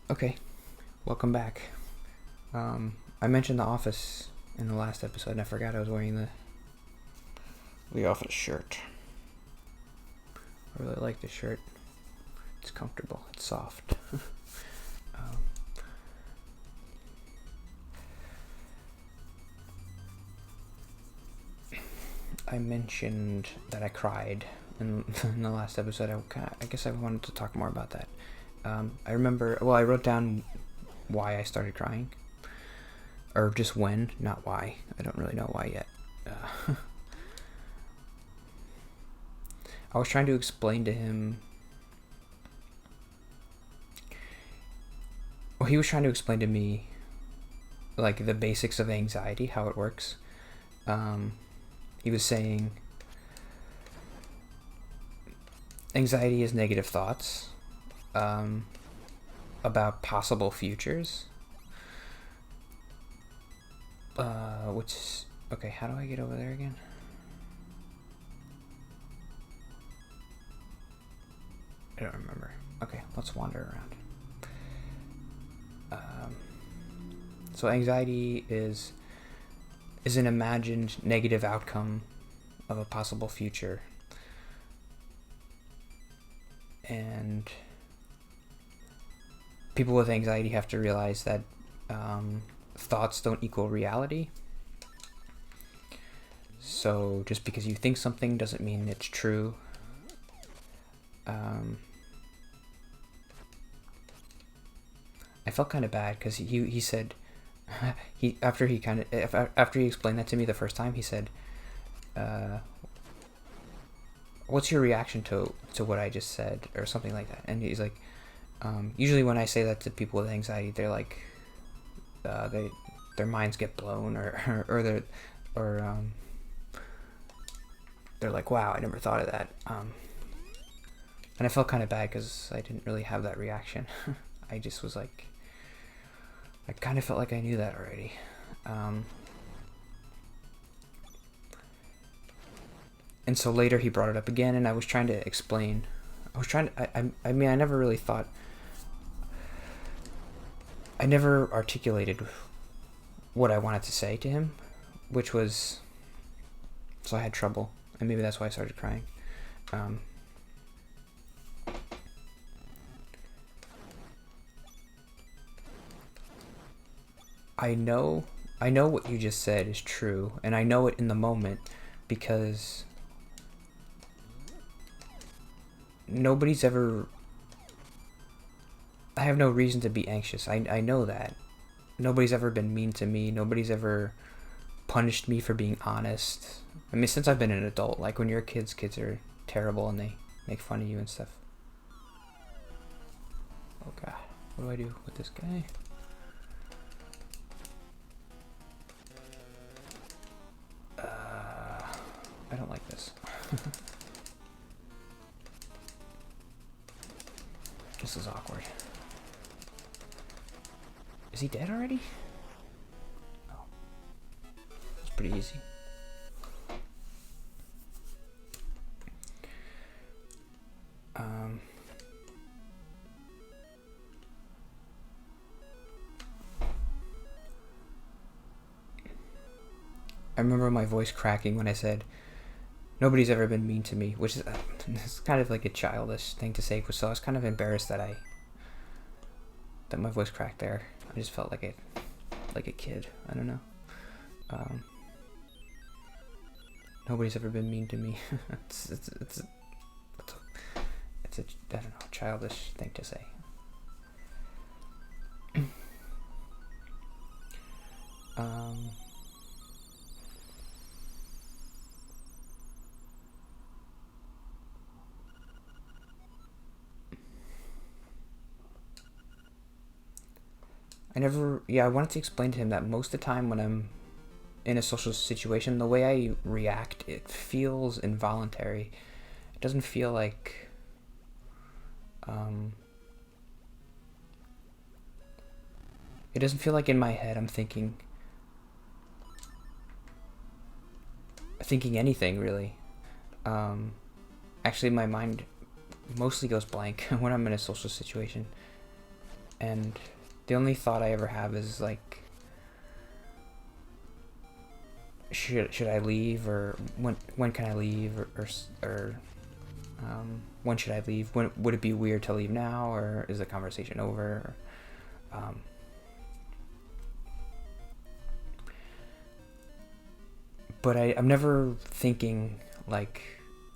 Okay, welcome back. I mentioned The Office in the last episode, and I forgot I was wearing the Office shirt. I really like this shirt. It's comfortable. It's soft. um, I mentioned that I cried in the last episode. I guess I wanted to talk more about that. I remember. Well, I wrote down why I started crying, or just when, not why. I don't really know why yet. I was trying to explain to him. Well, he was trying to explain to me, like, the basics of anxiety, how it works. He was saying anxiety is negative thoughts about possible futures. Which is, okay, how do I get over there again? I don't remember. Okay, let's wander around. So anxiety is an imagined negative outcome of a possible future. And people with anxiety have to realize that thoughts don't equal reality. So just because you think something doesn't mean it's true. I felt kind of bad because he said after he explained that to me the first time, he said, "What's your reaction to what I just said?" or something like that. And he's like, usually when I say that to people with anxiety, they're like, their minds get blown, or they're like, "Wow, I never thought of that." And I felt kind of bad because I didn't really have that reaction. I just was like, I kind of felt like I knew that already. And so later he brought it up again, and I was trying to explain. I mean, I never really thought. I never articulated what I wanted to say to him, which was. So I had trouble, and maybe that's why I started crying. I know what you just said is true, and I know it in the moment because nobody's ever. I have no reason to be anxious. I know that. Nobody's ever been mean to me. Nobody's ever punished me for being honest. I mean, since I've been an adult, like when you're kids are terrible and they make fun of you and stuff. Oh god, what do I do with this guy? I don't like this. This is awkward. Is he dead already? Oh. It's pretty easy. I remember my voice cracking when I said, "Nobody's ever been mean to me," which is it's kind of like a childish thing to say. So I was kind of embarrassed that my voice cracked there. I just felt like a kid. I don't know. Nobody's ever been mean to me. it's a I don't know, childish thing to say. I wanted to explain to him that most of the time when I'm in a social situation, the way I react, it feels involuntary. It doesn't feel like, it doesn't feel like in my head I'm thinking anything really. Actually, my mind mostly goes blank when I'm in a social situation. and the only thought I ever have is like, should I leave, or when can I leave, or when should I leave? When would it be weird to leave now, or is the conversation over? But I'm never thinking like,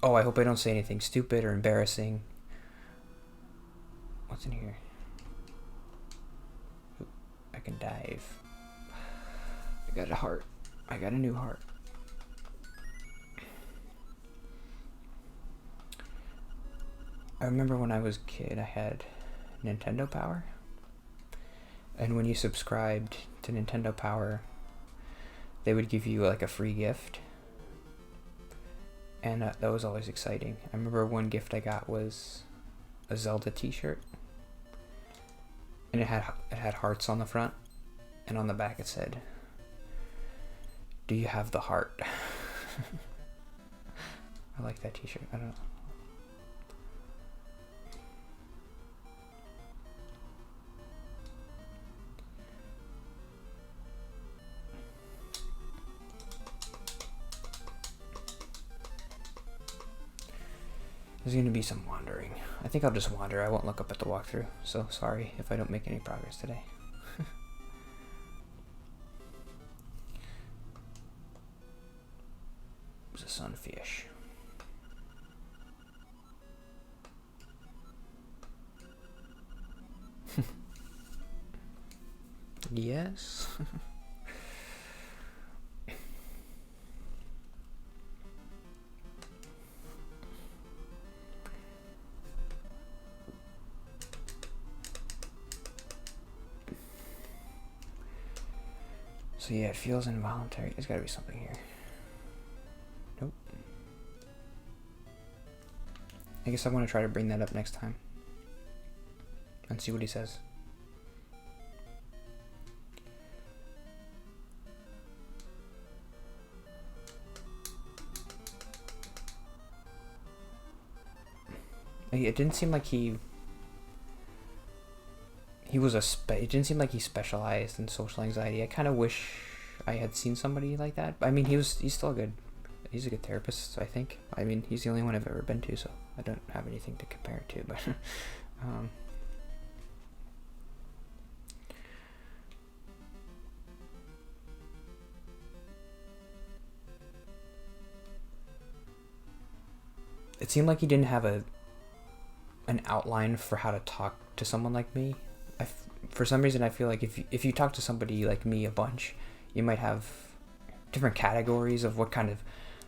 oh, I hope I don't say anything stupid or embarrassing. What's in here? Ooh, I can dive. I got a heart. I got a new heart. I remember when I was a kid, I had Nintendo Power. And when you subscribed to Nintendo Power, they would give you like a free gift. And that was always exciting. I remember one gift I got was a Zelda t-shirt. And it had hearts on the front. And on the back it said, "Do you have the heart?" I like that t-shirt. I don't know. There's going to be some wandering. I think I'll just wander. I won't look up at the walkthrough. So sorry if I don't make any progress today. It was a sunfish. Yes. So yeah, it feels involuntary. There's gotta be something here. Nope. I guess I want to try to bring that up next time. And see what he says. It didn't seem like he was it didn't seem like he specialized in social anxiety. I kind of wish I had seen somebody like that. I mean, he's still he's a good therapist, I think. I mean, he's the only one I've ever been to, so I don't have anything to compare it to, but it seemed like he didn't have an outline for how to talk to someone like me. For some reason, I feel like if you talk to somebody like me a bunch, you might have different categories of what kind of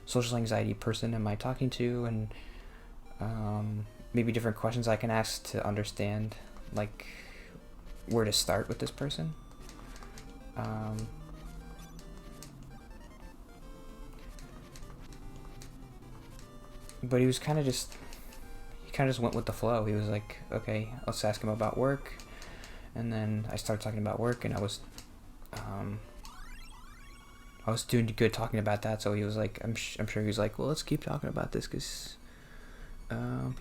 social anxiety person am I talking to, and maybe different questions I can ask to understand like where to start with this person. But he kind of just went with the flow. He was like, okay, let's ask him about work. And then I started talking about work, and I was doing good talking about that. So he was like, I'm sure he was like, well, let's keep talking about this, because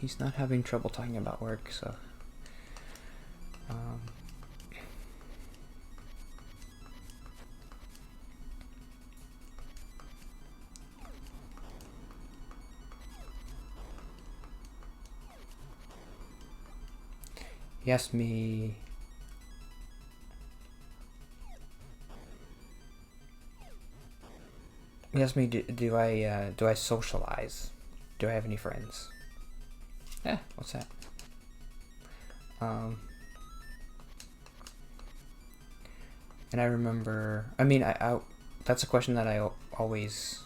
he's not having trouble talking about work. So he asked me. He asked me, do I socialize? Do I have any friends? Yeah, what's that? And I remember, I mean, I that's a question that I always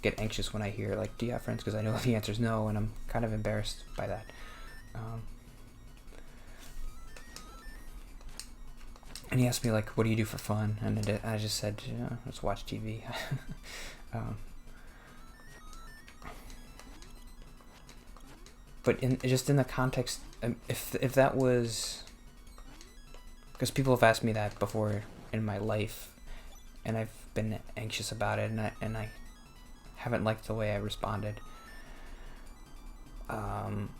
get anxious when I hear, like, do you have friends? Because I know the answer is no, and I'm kind of embarrassed by that. And he asked me, like, what do you do for fun? And I just said, let's watch TV. But just in the context, if that was, because people have asked me that before in my life, and I've been anxious about it, and I haven't liked the way I responded. And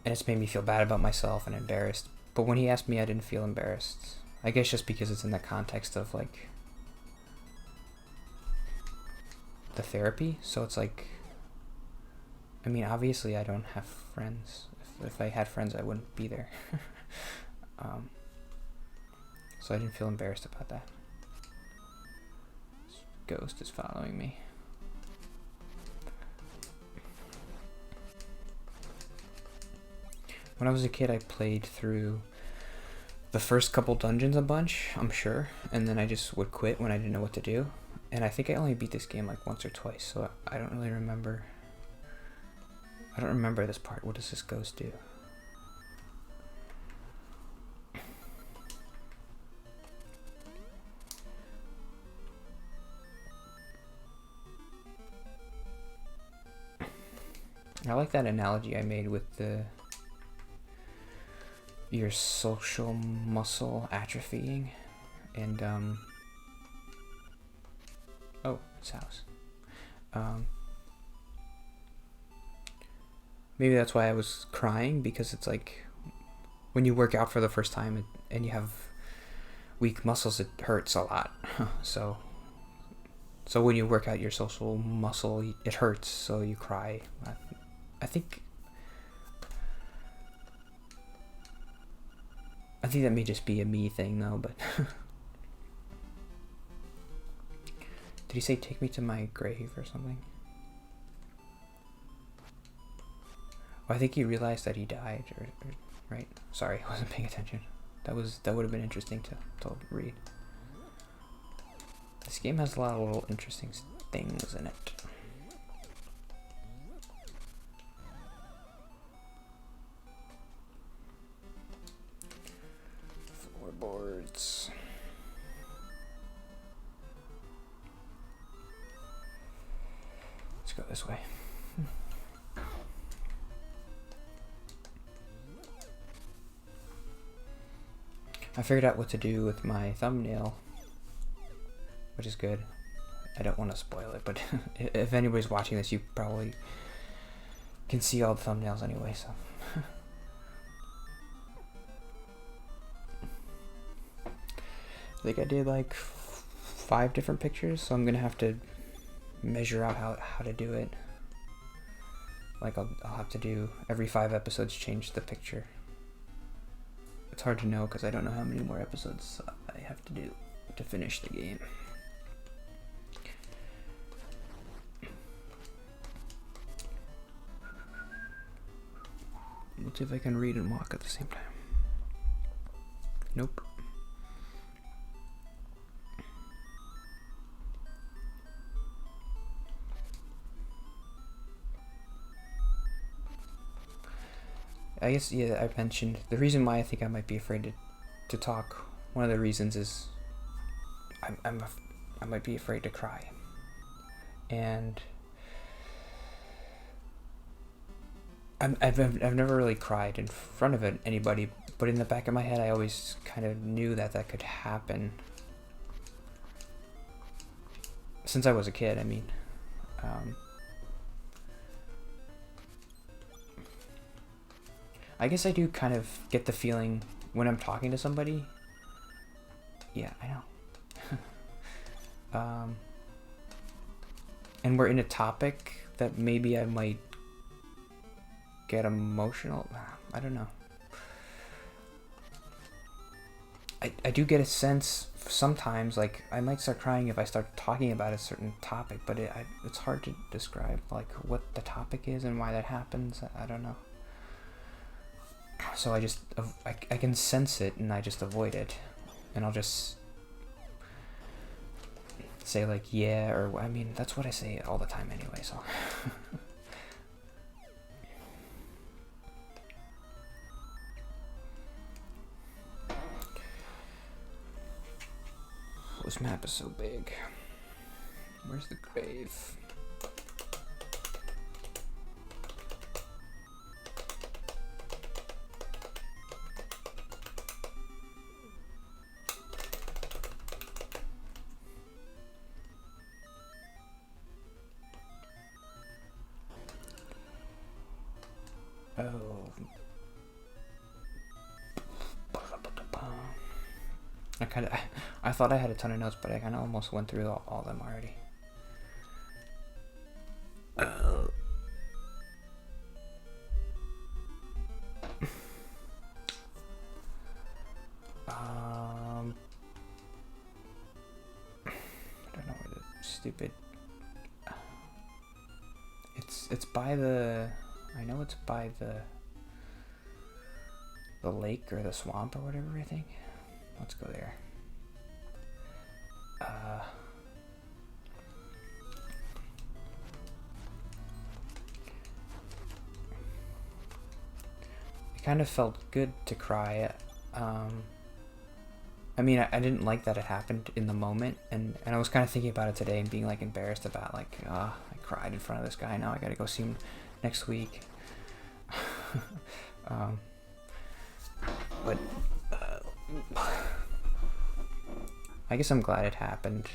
it's made me feel bad about myself and embarrassed. But when he asked me, I didn't feel embarrassed. I guess just because it's in the context of like the therapy. So it's like, I mean, obviously I don't have friends. If I had friends, I wouldn't be there. So I didn't feel embarrassed about that. This ghost is following me. When I was a kid, I played through the first couple dungeons a bunch, I'm sure, and then I just would quit when I didn't know what to do. And I think I only beat this game like once or twice, so I don't really remember. I don't remember this part. What does this ghost do? I like that analogy I made with your social muscle atrophying, and oh, his house. Maybe that's why I was crying, because it's like when you work out for the first time and you have weak muscles, it hurts a lot. So when you work out your social muscle, it hurts, so you cry. I think that may just be a me thing though, but did he say take me to my grave or something? Oh, I think he realized that he died, or right? Sorry, I wasn't paying attention. That would have been interesting to read. This game has a lot of little interesting things in it. Floorboards. Let's go this way. I figured out what to do with my thumbnail, which is good. I don't want to spoil it, but if anybody's watching this, you probably can see all the thumbnails anyway, so. I think I did like 5 different pictures, so I'm gonna have to measure out how to do it. Like I'll have to do every 5 episodes, change the picture. It's hard to know because I don't know how many more episodes I have to do to finish the game. Let's see if I can read and walk at the same time. Nope. I guess, yeah, I mentioned the reason why I think I might be afraid to talk. One of the reasons is I might be afraid to cry, and I've never really cried in front of anybody, but in the back of my head, I always kind of knew that could happen since I was a kid. I mean, I guess I do kind of get the feeling when I'm talking to somebody. Yeah, I know. And we're in a topic that maybe I might get emotional. I don't know. I do get a sense sometimes, like I might start crying if I start talking about a certain topic, but it's hard to describe like what the topic is and why that happens. I don't know. So I can sense it and I just avoid it, and I'll just say like yeah, or I mean that's what I say all the time anyway, so. This map is so big. Where's the grave? Oh. I thought I had a ton of notes, but I kind of almost went through all of them already. I don't know where the stupid. It's by the. I know it's by the lake or the swamp or whatever. I think. Let's go there. It kind of felt good to cry. I mean, I didn't like that it happened in the moment, and I was kind of thinking about it today and being like embarrassed about like, I cried in front of this guy. Now I gotta go see him next week. But I guess I'm glad it happened.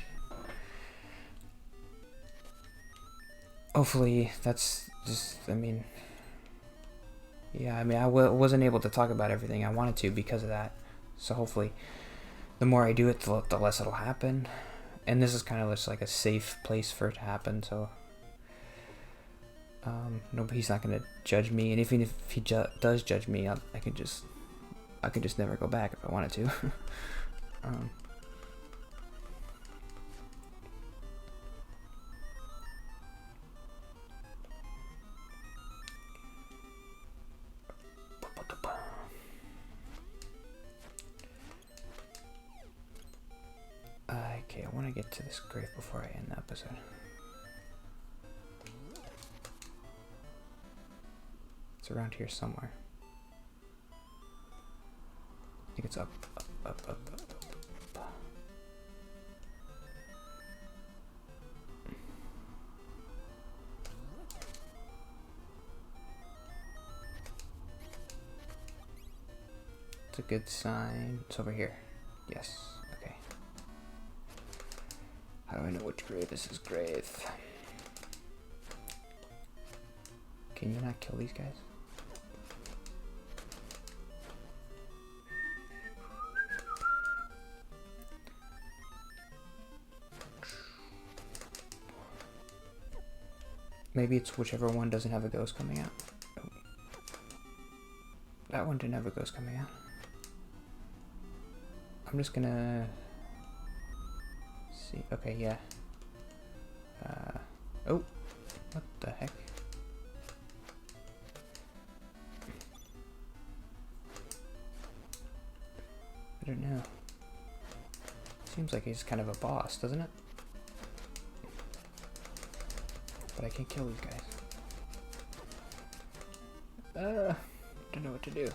Hopefully that's just, I mean, yeah, I mean, I wasn't able to talk about everything I wanted to because of that. So hopefully the more I do it, the less it'll happen. And this is kind of just like a safe place for it to happen, so nobody's not gonna judge me. And even if he does judge me, I could just never go back if I wanted to. Okay, I want to get to this grave before I end the episode. It's around here somewhere. I think it's up. It's a good sign. It's over here. Yes. Okay. How do I know which grave this is grave? Can you not kill these guys? Maybe it's whichever one doesn't have a ghost coming out. Oh. That one didn't have a ghost coming out. I'm just gonna see. Okay, yeah. Oh, what the heck? I don't know. Seems like he's kind of a boss, doesn't it? But I can't kill these guys. Don't know what to do. Do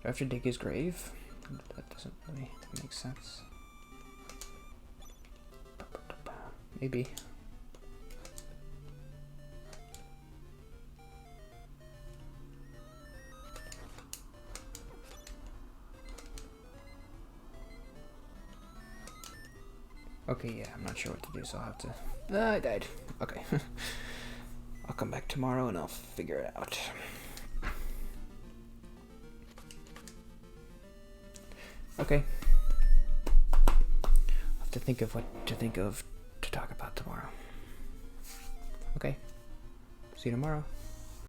I have to dig his grave? That doesn't really make sense. Maybe. Okay, yeah, I'm not sure what to do, so I'll have to... I died. Okay. I'll come back tomorrow and I'll figure it out. Okay. I'll have to think of what to think of to talk about tomorrow. Okay. See you tomorrow.